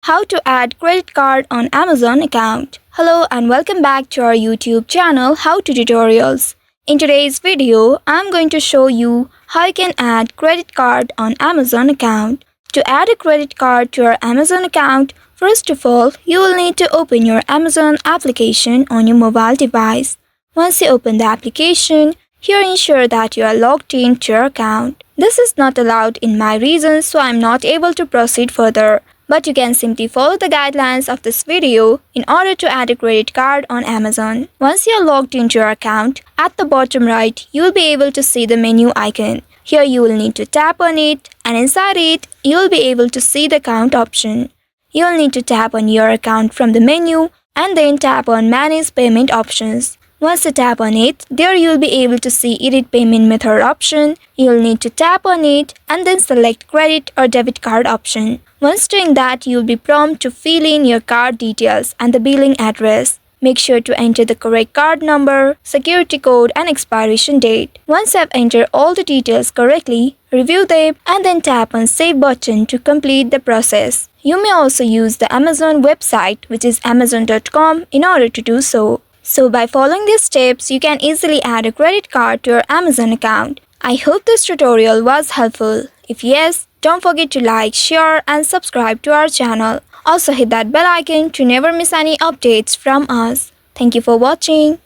How to add credit card on Amazon account. Hello and welcome back to our YouTube channel How to Tutorials. In today's video, I'm going to show you how you can add credit card on Amazon account. To add a credit card to your Amazon account, first of all, you will need to open your Amazon application on your mobile device. Once you open the application, here ensure that you are logged in to your account. This is not allowed in my region, so I'm not able to proceed further. But you can simply follow the guidelines of this video in order to add a credit card on Amazon. Once you are logged into your account, at the bottom right, you will be able to see the menu icon. Here you will need to tap on it, and inside it, you will be able to see the account option. You will need to tap on your account from the menu and then tap on Manage Payment Options. Once you tap on it, there you will be able to see Edit Payment Method option. You will need to tap on it and then select Credit or Debit Card option. Once doing that, you will be prompted to fill in your card details and the billing address. Make sure to enter the correct card number, security code and expiration date. Once you have entered all the details correctly, review them and then tap on Save button to complete the process. You may also use the Amazon website, which is amazon.com, in order to do so. So by following these steps, you can easily add a credit card to your Amazon account. I hope this tutorial was helpful. If yes, don't forget to like, share and subscribe to our channel. Also hit that bell icon to never miss any updates from us. Thank you for watching.